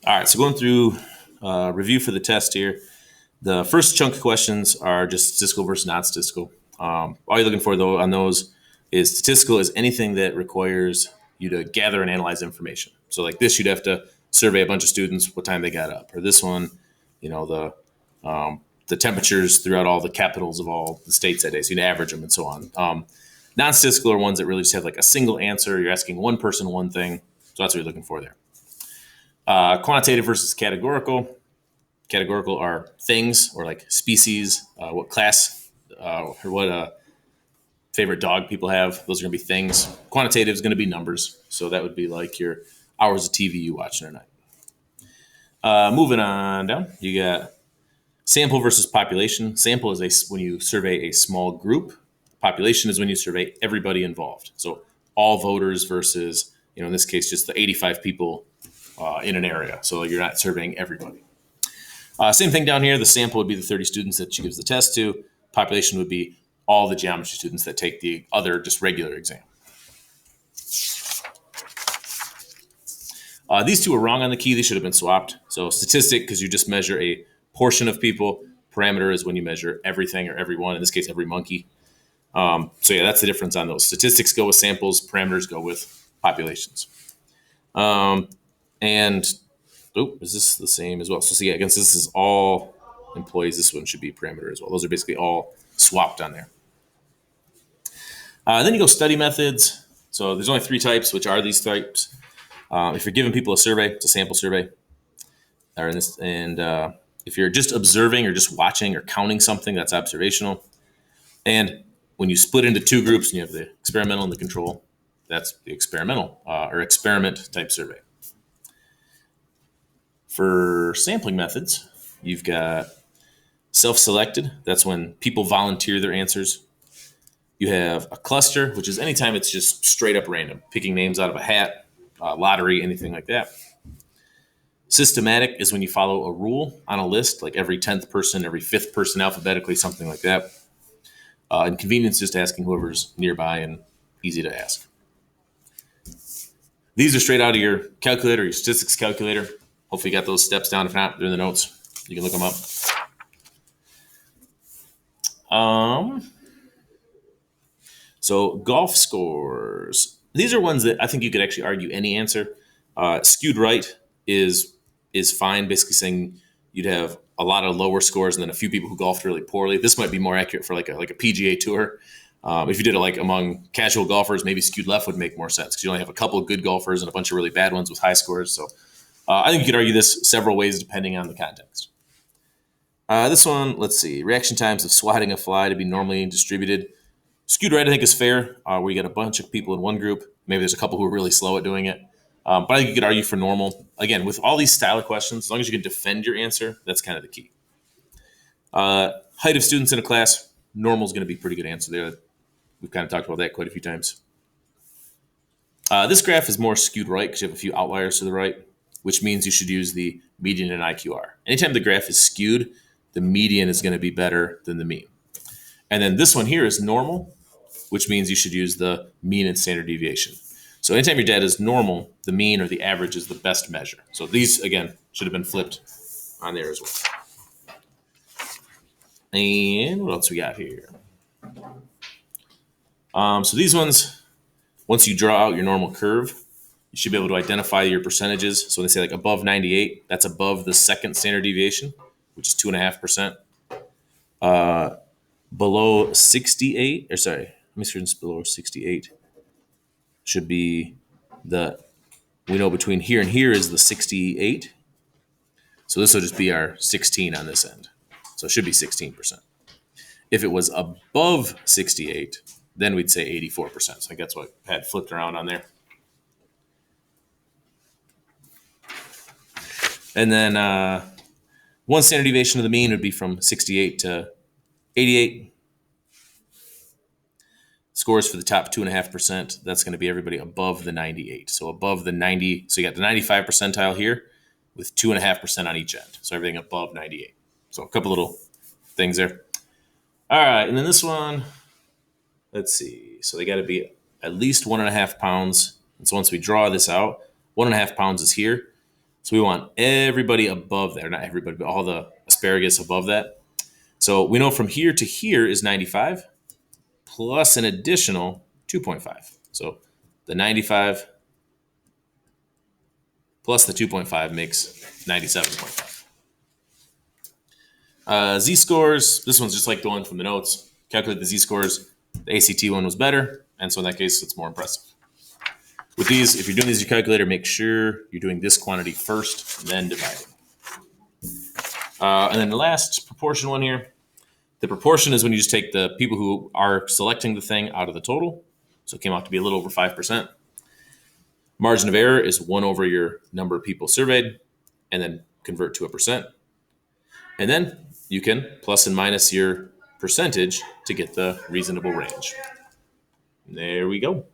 All right, so going through review for the test here. The first chunk of questions are just statistical versus non-statistical. All you're looking for though on those is statistical is anything that requires you to gather and analyze information. So like this, you'd have to survey a bunch of students what time they got up, or this one, you know the temperatures throughout all the capitals of all the states that day, so you can average them and so on. Non-statistical are ones that really just have like a single answer. You're asking one person one thing, so that's what you're looking for there. Quantitative versus categorical. Categorical are things or like species, what class or what favorite dog people have. Those are going to be things. Quantitative is going to be numbers. So that would be like your hours of TV you watch in a night. Moving on down, you got sample versus population. Sample is when you survey a small group. Population is when you survey everybody involved. So all voters versus, in this case, just the 85 people in an area. So you're not surveying everybody. Same thing down here. The sample would be the 30 students that she gives the test to. Population would be all the geometry students that take the other just regular exam. These two are wrong on the key. These should have been swapped. So statistic, because you just measure a portion of people. Parameter is when you measure everything or everyone. In this case, every monkey. So yeah, that's the difference on those. Statistics go with samples. Parameters go with populations. And is this the same as well? So see, against this is all employees. This one should be parameter as well. Those are basically all swapped on there. Then you go study methods. So there's only 3 types, which are these types. If you're giving people a survey, it's a sample survey. If you're just observing or just watching or counting something, that's observational. And when you split into 2 groups and you have the experimental and the control, that's the experimental or experiment type survey. For sampling methods, you've got self-selected. That's when people volunteer their answers. You have a cluster, which is anytime it's just straight up random, picking names out of a hat, lottery, anything like that. Systematic is when you follow a rule on a list, like every 10th person, every 5th person alphabetically, something like that. And convenience, just asking whoever's nearby and easy to ask. These are straight out of your calculator, your statistics calculator. Hopefully you got those steps down. If not, they're in the notes. You can look them up. So golf scores. These are ones that I think you could actually argue any answer. Skewed right is fine, basically saying you'd have a lot of lower scores and then a few people who golfed really poorly. This might be more accurate for like a PGA tour. If you did it like among casual golfers, maybe skewed left would make more sense because you only have a couple of good golfers and a bunch of really bad ones with high scores. So I think you could argue this several ways depending on the context. This one, let's see. Reaction times of swatting a fly to be normally distributed. Skewed right, I think, is fair, where you get a bunch of people in one group. Maybe there's a couple who are really slow at doing it. But I think you could argue for normal. Again, with all these style of questions, as long as you can defend your answer, that's kind of the key. Height of students in a class, normal is going to be a pretty good answer there. We've kind of talked about that quite a few times. This graph is more skewed right because you have a few outliers to the right, which means you should use the median and IQR. Anytime the graph is skewed, the median is going to be better than the mean. And then this one here is normal, which means you should use the mean and standard deviation. So anytime your data is normal, the mean or the average is the best measure. So these, again, should have been flipped on there as well. And what else we got here? So these ones, once you draw out your normal curve, you should be able to identify your percentages. So when they say like above 98, that's above the second standard deviation, which is 2.5%. Below 68, or sorry, let me see, below 68 should be we know between here and here is the 68. So this will just be our 16 on this end. So it should be 16%. If it was above 68, then we'd say 84%. So I think that's what I had flipped around on there. And then one standard deviation of the mean would be from 68 to 88. Scores for the top 2.5%, that's going to be everybody above the 98. So above the 90, so you got the 95 percentile here with 2.5% on each end. So everything above 98. So a couple little things there. All right, and then this one, let's see. So they got to be at least 1.5 pounds. And so once we draw this out, 1.5 pounds is here. So we want everybody above there, not everybody, but all the asparagus above that. So we know from here to here is 95 plus an additional 2.5. So the 95 plus the 2.5 makes 97.5. Z-scores, this one's just like the one from the notes. Calculate the Z-scores. The ACT one was better, and so in that case, it's more impressive. With these, if you're doing these in your calculator, make sure you're doing this quantity first, and then dividing. And then the last proportion one here. The proportion is when you just take the people who are selecting the thing out of the total. So it came out to be a little over 5%. Margin of error is 1 over your number of people surveyed, and then convert to a percent. And then you can plus and minus your percentage to get the reasonable range. There we go.